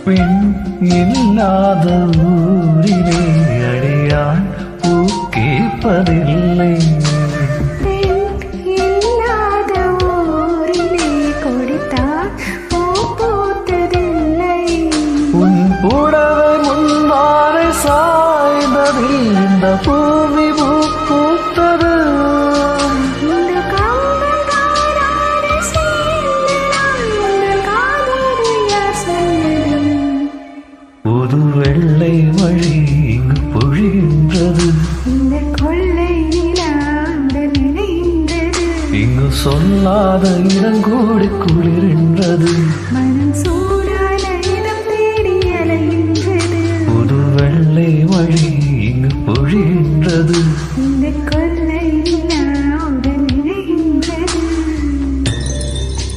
பெண் இல்லாத ஊரிலே அடியான் பூ கேட்பதில்லை. உன் புடவை முன்பாறை சாய்ந்ததில் இந்த பூமி பூ பூத்தது. புது வெள்ளை மழை இங்கு பொழிகின்றது. இங்கு சொல்லாத இடங்கூடி குளிர்கின்றது. புது வெள்ளை மழை இங்கு பொழிகின்றது.